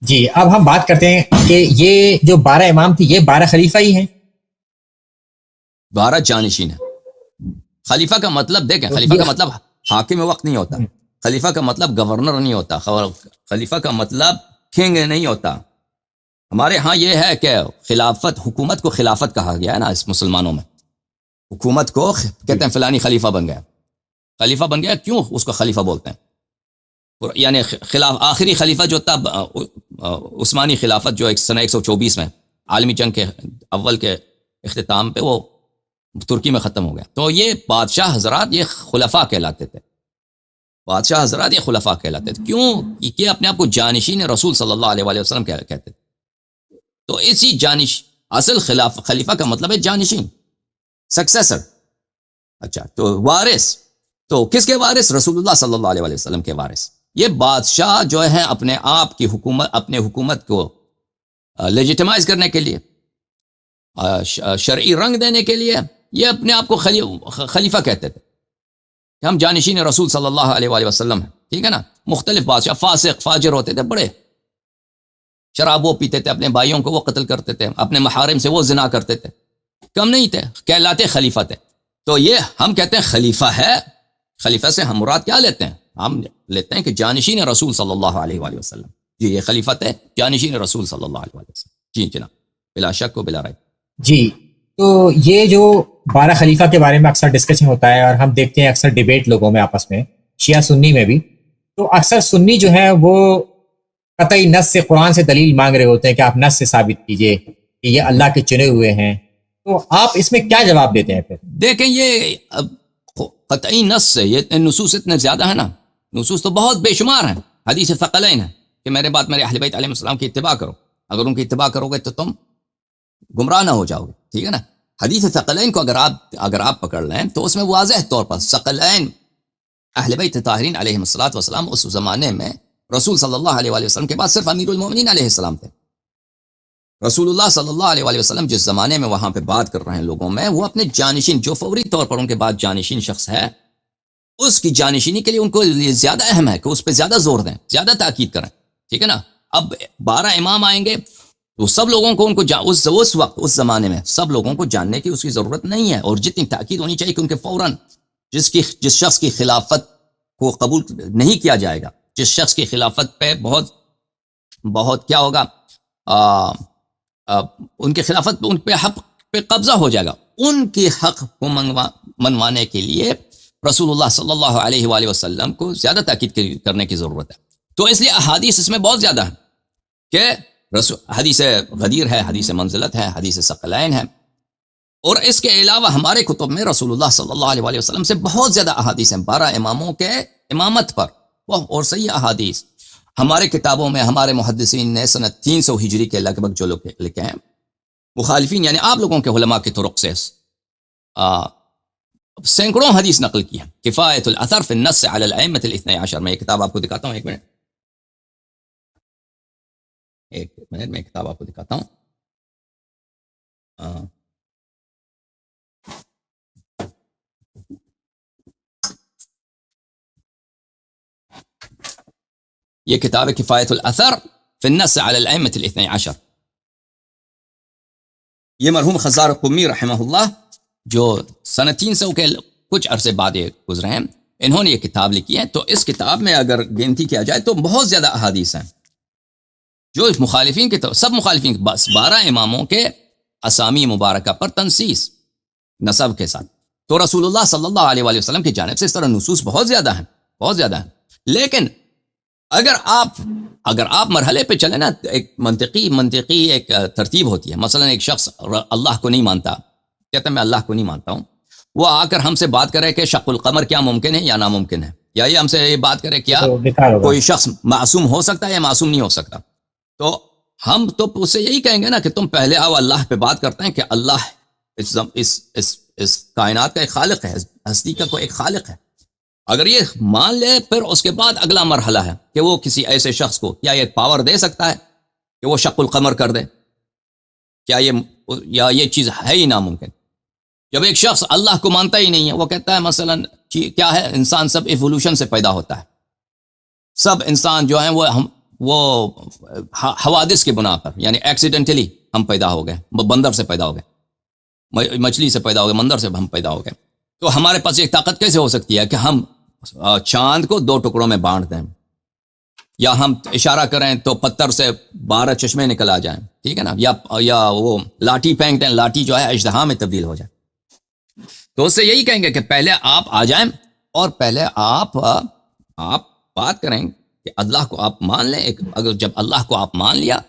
جی اب ہم بات کرتے ہیں کہ یہ جو 12 امام تھی یہ 12 خلیفہ ہی ہیں؟ 12 جانشین ہیں۔ خلیفہ کا مطلب دیکھیں، تو خلیفہ یہ کا مطلب حاکم وقت نہیں ہوتا، خلیفہ کا مطلب گورنر نہیں ہوتا، خلیفہ کا مطلب کنگ نہیں ہوتا۔ ہمارے ہاں یہ ہے کہ خلافت، حکومت کو خلافت کہا گیا ہے نا اس مسلمانوں میں، حکومت کو کہتے ہیں فلانی خلیفہ بن گیا، خلیفہ بن گیا، کیوں اس کو خلیفہ بولتے ہیں؟ یعنی آخری خلیفہ جو تھا عثمانی خلافت، جو سنہ 124 میں عالمی جنگ کے اول کے اختتام پہ وہ ترکی میں ختم ہو گیا، تو یہ بادشاہ حضرات یہ خلفاء کہلاتے تھے، بادشاہ حضرات یہ خلفاء کہلاتے تھے، کیوں کہ اپنے آپ کو جانشین رسول صلی اللہ علیہ وآلہ وسلم کہتے تھے۔ تو اسی اصل خلیفہ کا مطلب ہے جانشین، سکسیسر۔ اچھا، تو وارث، تو کس کے وارث؟ رسول اللہ صلی اللہ علیہ وآلہ وسلم کے وارث۔ یہ بادشاہ جو ہے اپنے آپ کی حکومت، اپنے حکومت کو لیجیٹمائز کرنے کے لیے، شرعی رنگ دینے کے لیے، یہ اپنے آپ کو خلیفہ کہتے تھے کہ ہم جانشین رسول صلی اللہ علیہ وآلہ وسلم ہیں، ٹھیک ہے نا۔ مختلف بادشاہ فاسق فاجر ہوتے تھے، بڑے شراب وہ پیتے تھے، اپنے بھائیوں کو وہ قتل کرتے تھے، اپنے محارم سے وہ زنا کرتے تھے، کم نہیں تھے، کہلاتے خلیفہ تھے۔ تو یہ ہم کہتے ہیں خلیفہ ہے، خلیفہ سے ہم مراد کیا لیتے ہیں؟ ہم لیتے ہیں کہ جانشین رسول صلی اللہ علیہ وآلہ وسلم، جی یہ خلیفت ہے، جانشین رسول صلی اللہ علیہ وآلہ وسلم، جی جناب، بلا شک و بلا ریب۔ جی تو یہ جو 12 خلیفہ کے بارے میں اکثر ڈسکشن ہوتا ہے اور ہم دیکھتے ہیں اکثر ڈیبیٹ لوگوں میں آپس میں، شیعہ سنی میں بھی، تو اکثر سنی جو ہے وہ قطعی نص سے، قرآن سے دلیل مانگ رہے ہوتے ہیں کہ آپ نص سے ثابت کیجئے کہ یہ اللہ کے چنے ہوئے ہیں، تو آپ اس میں کیا جواب دیتے ہیں پھر؟ دیکھیں یہ قطعی نص سے، یہ نصوص اتنے زیادہ ہیں نا، نصوص تو بہت بے شمار ہیں، حدیث ثقلین ہے کہ میرے بعد میرے اہل بیت علیہ السلام کی اتباع کرو، اگر ان کی اتباع کرو گے تو تم گمراہ نہ ہو جاؤ گے، ٹھیک ہے نا۔ حدیث ثقلین کو اگر آپ پکڑ لیں تو اس میں واضح طور پر ثقلین اہل بیت طاہرین علیہ السلام اس زمانے میں رسول صلی اللہ علیہ وآلہ وسلم کے بعد صرف امیر المومنین علیہ السلام تھے۔ رسول اللہ صلی اللہ علیہ وآلہ وسلم جس زمانے میں وہاں پہ بات کر رہے ہیں لوگوں میں، وہ اپنے جانشین، جو فوری طور پر ان کے بعد جانشین شخص ہے، اس کی جانشینی کے لیے ان کو زیادہ اہم ہے کہ اس پہ زیادہ زور دیں، زیادہ تاکید کریں، ٹھیک ہے نا۔ اب 12 امام آئیں گے تو سب لوگوں کو ان کو اس وقت، اس زمانے میں سب لوگوں کو جاننے کی اس کی ضرورت نہیں ہے، اور جتنی تاکید ہونی چاہیے کہ ان کے فوراً جس شخص کی خلافت کو قبول نہیں کیا جائے گا، جس شخص کی خلافت پہ بہت کیا ہوگا، ان کے خلافت، ان پہ حق پہ قبضہ ہو جائے گا، ان کے حق کو منوانے کے لیے رسول اللہ صلی اللہ علیہ وآلہ وسلم کو زیادہ تاکید کرنے کی ضرورت ہے۔ تو اس لیے احادیث اس میں بہت زیادہ ہیں کہ حدیث غدیر ہے، حدیث منزلت ہے، حدیث ثقلین ہے، اور اس کے علاوہ ہمارے کتب میں رسول اللہ صلی اللہ علیہ وآلہ وسلم سے بہت زیادہ احادیث ہیں 12 اماموں کے امامت پر، اور صحیح احادیث ہمارے کتابوں میں، ہمارے محدثین نے سنہ 300 ہجری کے لگ بھگ جو لوگ لکھے ہیں، مخالفین یعنی آپ لوگوں کے علماء کی طرق سے سینکڑوں حدیث نقل کی ہے۔ کفایت الاثر فی النص علی الائمۃ الاثنی عشر، میں یہ کتاب آپ کو دکھاتا ہوں، ایک منٹ میں کتاب آپ کو دکھاتا ہوں۔ یہ کتاب ہے کفایت الاثر فی النص علی الائمۃ الاثنی عشر، یہ مرحوم خزار قمی رحمہ اللہ جو سنہ 300 کے کچھ عرصے بعد یہ گزرے ہیں، انہوں نے یہ کتاب لکھی ہے۔ تو اس کتاب میں اگر گنتی کیا جائے تو بہت زیادہ احادیث ہیں جو مخالفین کے، سب مخالفین، بس 12 اماموں کے اسامی مبارکہ پر تنصیص نسب کے ساتھ۔ تو رسول اللہ صلی اللہ علیہ وآلہ وسلم کی جانب سے اس طرح نصوص بہت زیادہ ہیں، بہت زیادہ ہیں، لیکن اگر آپ مرحلے پہ چلیں نا، ایک منطقی ایک ترتیب ہوتی ہے۔ مثلا ایک شخص اللہ کو نہیں مانتا، کہتا ہے میں اللہ کو نہیں مانتا ہوں، وہ آ کر ہم سے بات کرے کہ شق القمر کیا ممکن ہے یا ناممکن ہے، یا یہ ہم سے یہ بات کرے کیا کوئی شخص معصوم ہو سکتا ہے یا معصوم نہیں ہو سکتا، تو ہم تو اس سے یہی کہیں گے نا کہ تم پہلے آؤ، اللہ پہ بات کرتے ہیں کہ اللہ اس کائنات کا ایک خالق ہے، ہستی کا کوئی ایک خالق ہے۔ اگر یہ مان لے، پھر اس کے بعد اگلا مرحلہ ہے کہ وہ کسی ایسے شخص کو کیا یہ پاور دے سکتا ہے کہ وہ شق القمر کر دے، کیا یہ چیز ہے ہی ناممکن۔ جب ایک شخص اللہ کو مانتا ہی نہیں ہے، وہ کہتا ہے مثلا کیا ہے، انسان سب ایوولوشن سے پیدا ہوتا ہے، سب انسان جو ہیں وہ وہ حوادث کی بنا پر، یعنی ایکسیڈنٹلی ہم پیدا ہو گئے، بندر سے پیدا ہو گئے، مچھلی سے پیدا ہو گئے، بندر سے ہم پیدا ہو گئے، تو ہمارے پاس ایک طاقت کیسے ہو سکتی ہے کہ ہم چاند کو 2 ٹکڑوں میں بانٹ دیں، یا ہم اشارہ کریں تو پتھر سے 12 چشمے نکل آ جائیں، ٹھیک ہے نا، یا وہ لاٹھی پھینک دیں، لاٹھی جو ہے اژدہا میں تبدیل ہو جائے. تو اس سے یہی کہیں گے کہ پہلے آپ آ جائیں اور پہلے آپ بات کریں کہ اللہ کو آپ مان لیں. اگر جب اللہ کو آپ مان لیا،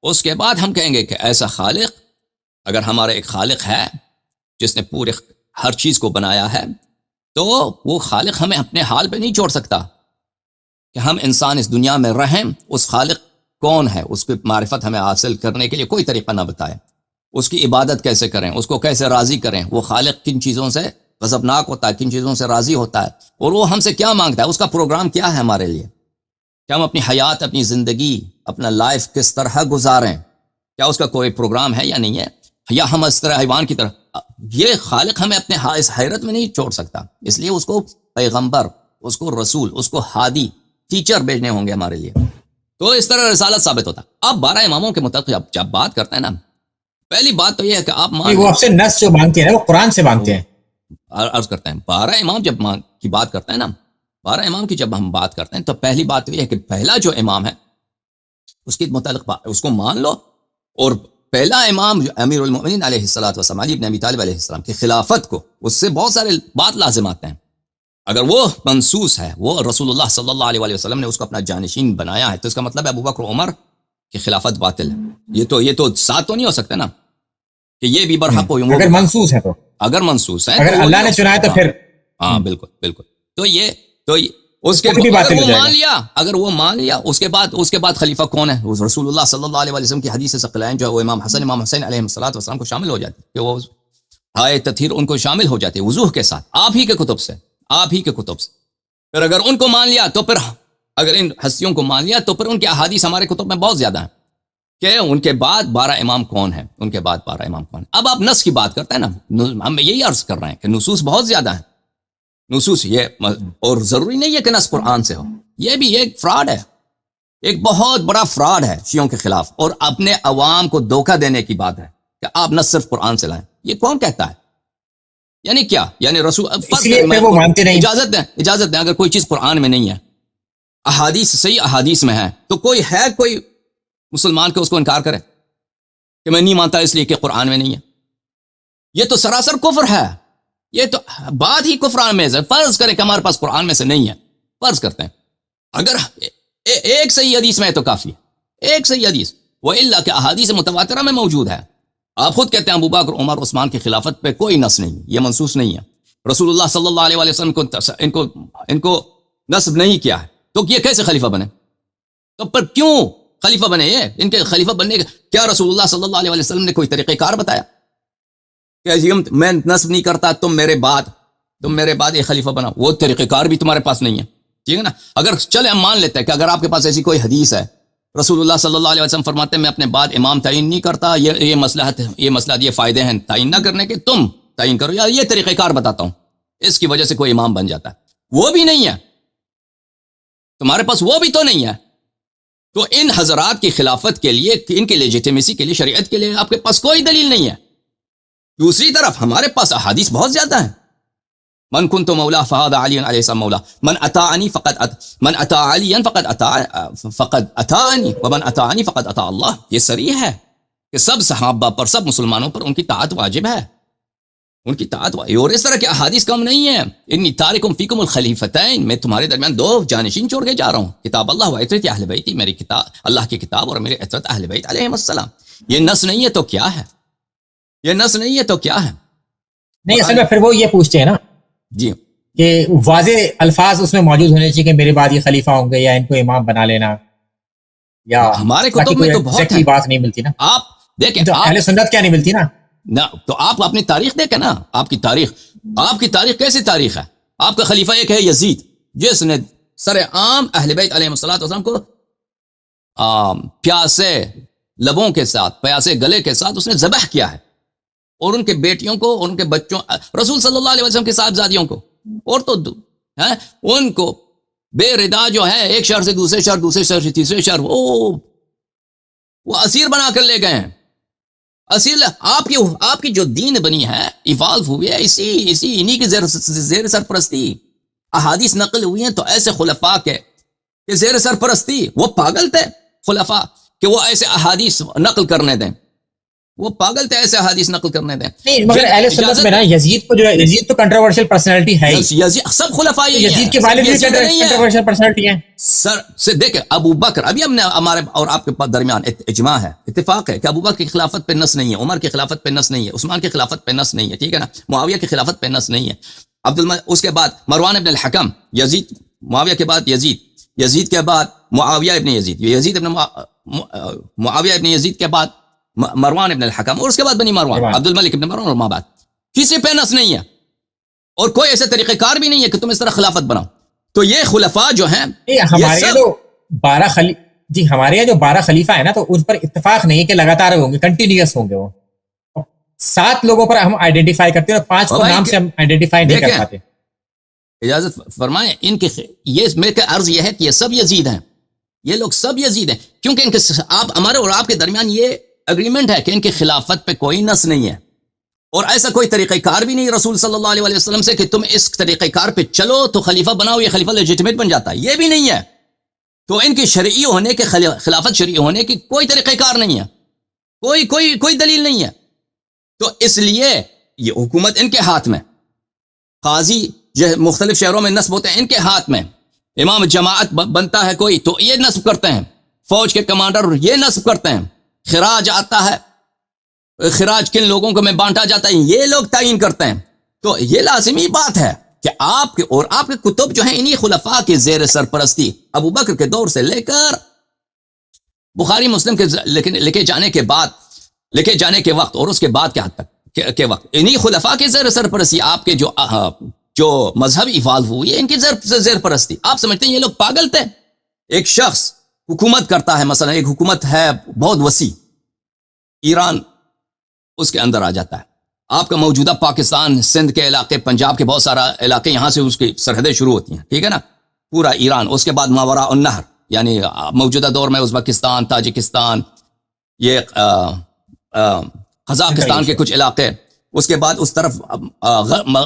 اس کے بعد ہم کہیں گے کہ ایسا خالق، اگر ہمارا ایک خالق ہے جس نے پورے ہر چیز کو بنایا ہے، تو وہ خالق ہمیں اپنے حال پہ نہیں چھوڑ سکتا کہ ہم انسان اس دنیا میں رہیں. اس خالق کون ہے، اس کی معرفت ہمیں حاصل کرنے کے لیے کوئی طریقہ نہ بتائے. اس کی عبادت کیسے کریں، اس کو کیسے راضی کریں، وہ خالق کن چیزوں سے غضبناک ہوتا ہے، کن چیزوں سے راضی ہوتا ہے، اور وہ ہم سے کیا مانگتا ہے، اس کا پروگرام کیا ہے ہمارے لیے، کہ ہم اپنی حیات، اپنی زندگی، اپنا لائف کس طرح گزاریں، کیا اس کا کوئی پروگرام ہے یا نہیں ہے، یا ہم اس طرح حیوان کی طرح. یہ خالق ہمیں اپنے اس حیرت میں نہیں چھوڑ سکتا. اس لیے اس کو پیغمبر، اس کو رسول، اس کو ہادی، ٹیچر بھیجنے ہوں گے ہمارے لیے. تو اس طرح رسالت ثابت ہوتا ہے. آپ 12 اماموں کے متعلق جب بات کرتے ہیں نا، پہلی بات تو یہ ہے کہ آپ وہ آپ سے نص جو مانگتے ہیں وہ قرآن سے مانگتے ہیں. عرض کرتے ہیں 12 امام جب کی بات کرتے ہیں نا، 12 امام کی جب ہم بات کرتے ہیں تو پہلی بات تو یہ ہے کہ پہلا جو امام ہے اس کے متعلق اس کو مان لو. اور پہلا امام جو امیر المؤمنین علیہ الصلوۃ والسلام، علی بن ابی طالب علیہ السلام کی خلافت کو، اس سے بہت سارے بات لازم آتے ہیں. اگر وہ منسوس ہے، وہ رسول اللہ صلی اللہ علیہ وآلہ وسلم نے اس کو اپنا جانشین بنایا ہے، تو اس کا مطلب ہے ابوبکر عمر کی خلافت باطل ہے. یہ تو ساتھ تو نہیں ہو سکتے نا کہ یہ بھی برحق ہو. اگر منسوس ہے تو، اگر منسوس ہے، اگر اللہ نے چنا ہے تو پھر ہاں بالکل بالکل. تو یہ اس کے اگر وہ مان لیا اس کے بعد خلیفہ کون ہے؟ رسول اللہ صلی اللہ علیہ وسلم کی حدیث ثقلین جو ہے وہ امام حسن، امام حسین علیہ الصلوۃ والسلام کو شامل ہو جاتی ہے، کہ وہ ہائے تطہیر ان کو شامل ہو جاتے وضوح کے ساتھ، آپ ہی کے کتب سے. پھر اگر ان کو مان لیا تو پھر، اگر ان ہستیوں کو مان لیا تو پھر ان کے احادیث ہمارے کتب میں بہت زیادہ ہیں کہ ان کے بعد 12 امام کون ہیں، ان کے بعد 12 امام کون ہیں. اب آپ نص کی بات کرتے ہیں نا، ہم یہی عرض کر رہے ہیں کہ نصوص بہت زیادہ ہیں. نصوص یہ، اور ضروری نہیں ہے کہ نص قرآن سے ہو، یہ بھی ایک فراڈ ہے، ایک بہت بڑا فراڈ ہے شیعوں کے خلاف، اور اپنے عوام کو دھوکہ دینے کی بات ہے کہ آپ نص صرف قرآن سے لائیں. یہ کون کہتا ہے؟ یعنی کیا؟ یعنی رسول وہ مانتے نہیں. اجازت دیں اگر کوئی چیز قرآن میں نہیں ہے، احادیث، صحیح احادیث میں ہے، تو کوئی مسلمان کو اس کو انکار کرے کہ میں نہیں مانتا اس لیے کہ قرآن میں نہیں ہے. یہ تو سراسر کفر ہے، یہ تو بات ہی کفران میں ہے. فرض کریں کہ ہمارے پاس قرآن میں سے نہیں ہے، فرض کرتے ہیں اگر ایک صحیح حدیث میں ہے تو کافی ہے، ایک صحیح حدیث، وَإِلَّا کہ احادیث متواترہ میں موجود ہے. آپ خود کہتے ہیں ابوبکر، عمر، عثمان کی خلافت پہ کوئی نص نہیں، یہ منسوس نہیں ہے. رسول اللہ صلی اللہ علیہ وسلم کو ان کو نصب نہیں کیا ہے، تو یہ کیسے خلیفہ بنے؟ تو پر کیوں خلیفہ بنے؟ یہ ان کے خلیفہ بننے کا کیا رسول اللہ صلی اللہ علیہ وسلم نے کوئی طریقہ کار بتایا کہ میں نصب نہیں کرتا، تم میرے بعد یہ خلیفہ بنا؟ وہ طریقہ کار بھی تمہارے پاس نہیں ہے، ٹھیک ہے نا. اگر چلے ہم مان لیتے ہیں کہ اگر آپ کے پاس ایسی کوئی حدیث ہے، رسول اللہ صلی اللہ علیہ وسلم فرماتے ہیں میں اپنے بعد امام تعین نہیں کرتا، یہ مصلحت ہے، یہ فائدے ہیں تعین نہ کرنے کے، تم تعین کرو، یا یہ طریقہ کار بتاتا ہوں، اس کی وجہ سے کوئی امام بن جاتا ہے. وہ بھی نہیں ہے تمہارے پاس، وہ بھی تو نہیں ہے. تو ان حضرات کی خلافت کے لیے، ان کے لیجیٹیمیسی کے لیے، شریعت کے لیے آپ کے پاس کوئی دلیل نہیں ہے. دوسری طرف ہمارے پاس احادیث بہت زیادہ ہیں. من كنت مولا فهذا علي عليه السلام مولا، من اطاعني فقد اطاعني ومن اطاعني فقد اطاع الله. یہ صریح ہے کہ سب صحابہ پر، سب مسلمانوں پر ان کی طاعت واجب ہے، ان کی طاعت واجب. اور اس طرح کے احادیث کم نہیں ہیں. انی تارکم فیکم الخلیفتین، میں تمہارے درمیان 2 جانشین چھوڑ کے جا رہا ہوں، کتاب اللہ و عترت اہل بیتی، میری کتاب اللہ کی کتاب اور میرے عترت اہل بیت علیہم السلام. یہ نص نہیں ہے تو کیا ہے؟ یہ نص نہیں ہے تو کیا ہے؟ نہیں، اصل میں پھر وہ یہ پوچھتے ہیں نا جی کہ واضح الفاظ اس میں موجود ہونے چاہیے کہ میرے بعد یہ خلیفہ ہوں گے، یا ان کو امام بنا لینا، یا ہمارے کتب میں تو بہت ہے. بات نہیں ملتی نا. آپ دیکھیں، تو اہل سنت کیا نہیں ملتی نا. تو آپ اپنی تاریخ دیکھیں نا، آپ کی تاریخ کیسی تاریخ ہے؟ آپ کا خلیفہ ایک ہے یزید، جس نے سر عام اہل بیت علیہ الصلوۃ والسلام کو پیاسے لبوں کے ساتھ، پیاسے گلے کے ساتھ اس نے ذبح کیا ہے، اور ان کے بیٹیوں کو، ان کے بچوں، رسول صلی اللہ علیہ وسلم کے صاحبزادیوں کو، اور تو ان کو بے ردا جو ہے ایک شہر سے دوسرے شہر، دوسرے شہر سے تیسرے شہر، وہ اسیر بنا کر لے گئے ہیں. اصل آپ کی جو دین بنی ہے، ایوالو ہوئی ہے انہی کی زیر سرپرستی. احادیث نقل ہوئی ہیں تو ایسے خلفاء کے کہ زیر سرپرستی. وہ پاگل تھے خلفاء کہ وہ ایسے احادیث نقل کرنے دیں، وہ پاگل تھے ایسے حدیث نقل کرنے دیں. نہیں مگر اہل سنت میں نا یزید کو جو ہے، یزید تو کنٹروورشل پرسنالٹی ہے ہی. یزید سب خلفاء یہ یزید کے والد بھی کنٹروورشل پرسنالٹی ہیں. سر سے دیکھیں ابو بکر، ابھی ہم نے ہمارے اور آپ کے درمیان اجماع ہے، اتفاق ہے کہ ابو بکر کی خلافت پہ نص نہیں ہے، عمر کی خلافت پہ نص نہیں ہے، عثمان کی خلافت پہ نص نہیں ہے، ٹھیک ہے نا، معاویہ کی خلافت پہ نص نہیں ہے. اس کے بعد مروان ابن الحکم، یزید، معاویہ کے بعد یزید کے بعد معاویہ ابن یزید معاویہ ابن یزید کے بعد مروان ابن الحکم، اور اس کے بعد بنی مروان، عبد الملک ابن مروان، اور ماں بعد کسی پہ نص نہیں ہے اور کوئی ایسے طریقہ کار بھی نہیں ہے کہ تم اس طرح خلافت بناؤ. تو یہ خلفاء جو ہیں ہمارے یہاں جو 12 خلیفہ ہیں نا، تو ان پر اتفاق نہیں ہے کہ لگاتار ہوں گے، کنٹینیوس ہوں گے. وہ 7 لوگوں پر ہم آئیڈینٹیفائی کرتے ہیں اور 5 کو نام سے ہم آئیڈینٹیفائی نہیں کر پاتے. اجازت فرمائیں، ان کے یہ میرے عرض یہ ہے کہ یہ سب یزید ہیں، یہ لوگ سب یزید ہیں، کیونکہ ان کے آپ ہمارے اور آپ کے درمیان یہ اگریمنٹ ہے کہ ان کی خلافت پہ کوئی نص نہیں ہے، اور ایسا کوئی طریقہ کار بھی نہیں رسول صلی اللہ علیہ وسلم سے کہ تم اس طریقہ کار پہ چلو تو خلیفہ بناؤ، یہ خلیفہ لیجیٹمیٹ بن جاتا ہے، یہ بھی نہیں ہے. تو ان کی شرعی ہونے کے خلافت شرعی ہونے کی کوئی طریقہ کار نہیں ہے، کوئی دلیل نہیں ہے. تو اس لیے یہ حکومت ان کے ہاتھ میں، قاضی جو مختلف شہروں میں نصب ہوتے ہیں ان کے ہاتھ میں، امام جماعت بنتا ہے کوئی تو یہ نصب کرتے ہیں، فوج کے کمانڈر یہ نصب کرتے ہیں، خراج آتا ہے، خراج کن لوگوں کو میں بانٹا جاتا ہے یہ لوگ تعین کرتے ہیں. تو یہ لازمی بات ہے کہ آپ کے اور آپ کے کتب جو ہیں انہی خلفاء کے زیر سرپرستی ابو بکر کے دور سے لے کر بخاری مسلم کے لکھے جانے کے وقت اور اس کے بعد کے حد تک کے وقت انہی خلفاء کے زیر سرپرستی آپ کے جو مذہب ایوالو ہوئی ہے ان کی زیر پرستی. آپ سمجھتے ہیں یہ لوگ پاگل تھے؟ ایک شخص حکومت کرتا ہے، مثلا ایک حکومت ہے بہت وسیع، ایران اس کے اندر آ جاتا ہے، آپ کا موجودہ پاکستان، سندھ کے علاقے، پنجاب کے بہت سارا علاقے، یہاں سے اس کی سرحدیں شروع ہوتی ہیں، ٹھیک ہے نا، پورا ایران، اس کے بعد ماوراء النہر یعنی موجودہ دور میں ازبکستان، تاجکستان، یہ قزاقستان کے کچھ علاقے، اس کے بعد اس طرف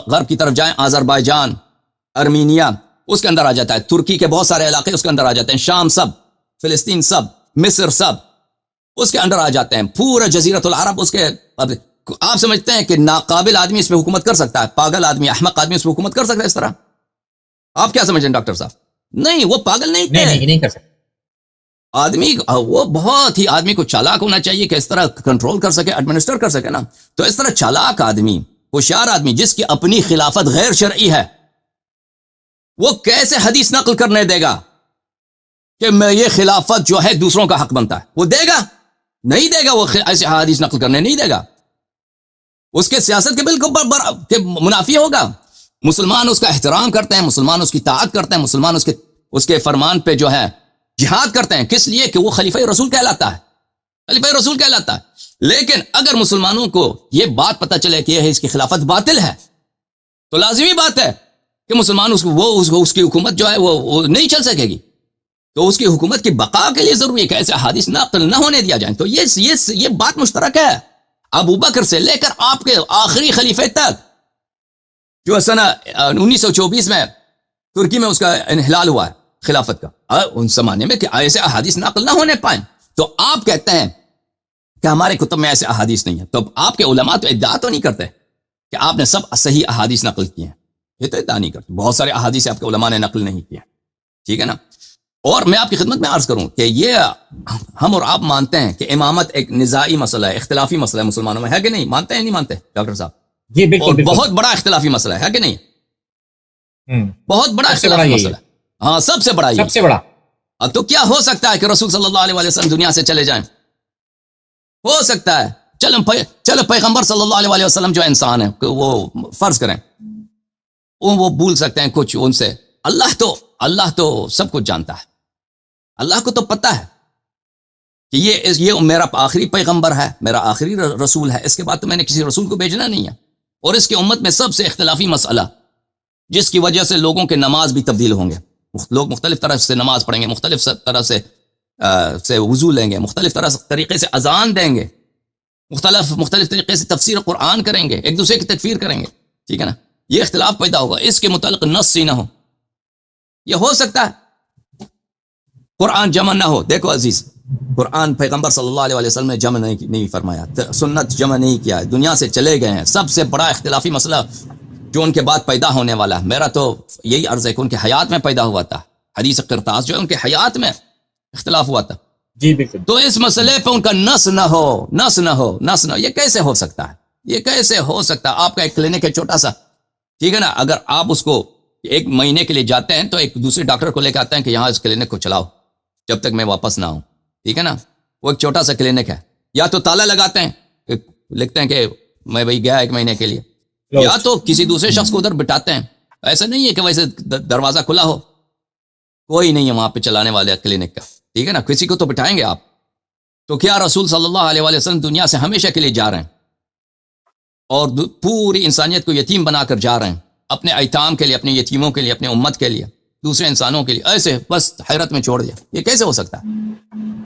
غرب کی طرف جائیں آذربائیجان، ارمینیا اس کے اندر آ جاتا ہے، ترکی کے بہت سارے علاقے اس کے اندر آ جاتے ہیں، شام سب، فلسطین سب، مصر سب اس کے اندر آ جاتے ہیں، پورا جزیرۃ العرب اس کے. آپ سمجھتے ہیں کہ ناقابل آدمی اس پہ حکومت کر سکتا ہے؟ پاگل آدمی، احمق آدمی اس پہ حکومت کر سکتا ہے اس طرح؟ آپ کیا سمجھیں ڈاکٹر صاحب؟ نہیں، وہ پاگل نہیں تھے، نہیں کر سکتے. آدمی وہ بہت ہی آدمی کو چالاک ہونا چاہیے کہ اس طرح کنٹرول کر سکے، ایڈمنسٹر کر سکے نا. تو اس طرح چالاک آدمی، ہوشیار آدمی جس کی اپنی خلافت غیر شرعی ہے، وہ کیسے حدیث نقل کرنے دے گا کہ میں یہ خلافت جو ہے دوسروں کا حق بنتا ہے؟ وہ دے گا؟ نہیں دے گا، وہ ایسے حدیث نقل کرنے نہیں دے گا. اس کے سیاست کے بالکل منافی ہوگا. مسلمان اس کا احترام کرتے ہیں، مسلمان اس کی طاعت کرتے ہیں، مسلمان اس کے فرمان پہ جو ہے جہاد کرتے ہیں. کس لیے؟ کہ وہ خلیفہ رسول کہلاتا ہے، خلیفہ رسول کہلاتا ہے. لیکن اگر مسلمانوں کو یہ بات پتہ چلے کہ اس کی خلافت باطل ہے تو لازمی بات ہے کہ مسلمان اس کی حکومت جو ہے وہ نہیں چل سکے گی. تو اس کی حکومت کی بقا کے لیے ضروری ہے کہ ایسے حدیث نقل نہ ہونے دیا جائیں. تو یہ بات مشترک ہے ابو بکر سے لے کر آپ کے آخری خلیفے تک، جو سنہ 1924 میں ترکی میں اس کا انحلال ہوا ہے خلافت کا، ان زمانے میں کہ ایسے احادیث نقل نہ ہونے پائیں. تو آپ کہتے ہیں کہ ہمارے کتب میں ایسے احادیث نہیں ہیں. تو آپ کے علماء تو ادعا تو نہیں کرتے کہ آپ نے سب صحیح احادیث نقل کی ہیں، یہ تو ادعا نہیں کرتے. بہت سارے احادیث آپ کے علماء نے نقل نہیں کیا، ٹھیک ہے نا. اور میں آپ کی خدمت میں عرض کروں کہ یہ ہم اور آپ مانتے ہیں کہ امامت ایک نزاعی مسئلہ ہے، اختلافی مسئلہ ہے مسلمانوں میں، ہے کہ نہیں؟ مانتے ہیں نہیں مانتے ڈاکٹر صاحب؟ جی بالکل، بہت بڑا اختلافی مسئلہ ہے کہ نہیں؟ بہت بڑا اختلافی مسئلہ ہے. ہاں، سب سے بڑا، سب سے بڑا. تو کیا ہو سکتا ہے کہ رسول صلی اللہ علیہ وسلم دنیا سے چلے جائیں؟ ہو سکتا ہے. چلو پیغمبر صلی اللہ علیہ وسلم جو انسان ہے، وہ فرض کریں وہ بھول سکتے ہیں کچھ ان سے. اللہ تو سب کچھ جانتا ہے. اللہ کو تو پتہ ہے کہ یہ میرا آخری پیغمبر ہے، میرا آخری رسول ہے، اس کے بعد تو میں نے کسی رسول کو بھیجنا نہیں ہے. اور اس کی امت میں سب سے اختلافی مسئلہ جس کی وجہ سے لوگوں کے نماز بھی تبدیل ہوں گے، لوگ مختلف طرح سے نماز پڑھیں گے، مختلف طرح سے وضو لیں گے، مختلف طریقے سے اذان دیں گے، مختلف طریقے سے تفسیر قرآن کریں گے، ایک دوسرے کی تکفیر کریں گے، ٹھیک ہے نا. یہ اختلاف پیدا ہوگا، اس کے متعلق نص ہی نہ ہو. یہ ہو سکتا ہے قرآن جمع نہ ہو. دیکھو عزیز، قرآن پیغمبر صلی اللہ علیہ وسلم نے جمع نہیں فرمایا، سنت جمع نہیں کیا، دنیا سے چلے گئے ہیں. سب سے بڑا اختلافی مسئلہ جو ان کے بعد پیدا ہونے والا ہے، میرا تو یہی عرض ہے کہ ان کے حیات میں پیدا ہوا تھا. حدیث قرطاس جو ہے ان کے حیات میں اختلاف ہوا تھا. جی بالکل. تو اس مسئلے پہ ان کا نص نہ ہو. یہ کیسے ہو سکتا ہے؟ یہ کیسے ہو سکتا ہے؟ آپ کا ایک کلینک ہے چھوٹا سا، ٹھیک ہے نا، اگر آپ اس کو 1 مہینے کے لیے جاتے ہیں تو ایک دوسرے ڈاکٹر کو لے کے آتے ہیں کہ یہاں اس کلینک کو چلاؤ جب تک میں واپس نہ آؤں، ٹھیک ہے نا. وہ ایک چھوٹا سا کلینک ہے. یا تو تالا لگاتے ہیں، لکھتے ہیں کہ میں بھائی گیا 1 مہینے کے لیے، یا تو کسی دوسرے شخص کو ادھر بٹھاتے ہیں. ایسا نہیں ہے کہ ویسے دروازہ کھلا ہو، کوئی نہیں ہے وہاں پہ چلانے والے کلینک کا، ٹھیک ہے نا. کسی کو تو بٹھائیں گے آپ. تو کیا رسول صلی اللہ علیہ وسلم دنیا سے ہمیشہ کے لیے جا رہے ہیں اور پوری انسانیت کو یتیم بنا کر جا رہے ہیں، اپنے ایتام کے لیے، اپنے یتیموں کے لیے، اپنے امت کے لیے، دوسرے انسانوں کے لیے، ایسے بس حیرت میں چھوڑ دیا؟ یہ کیسے ہو سکتا ہے؟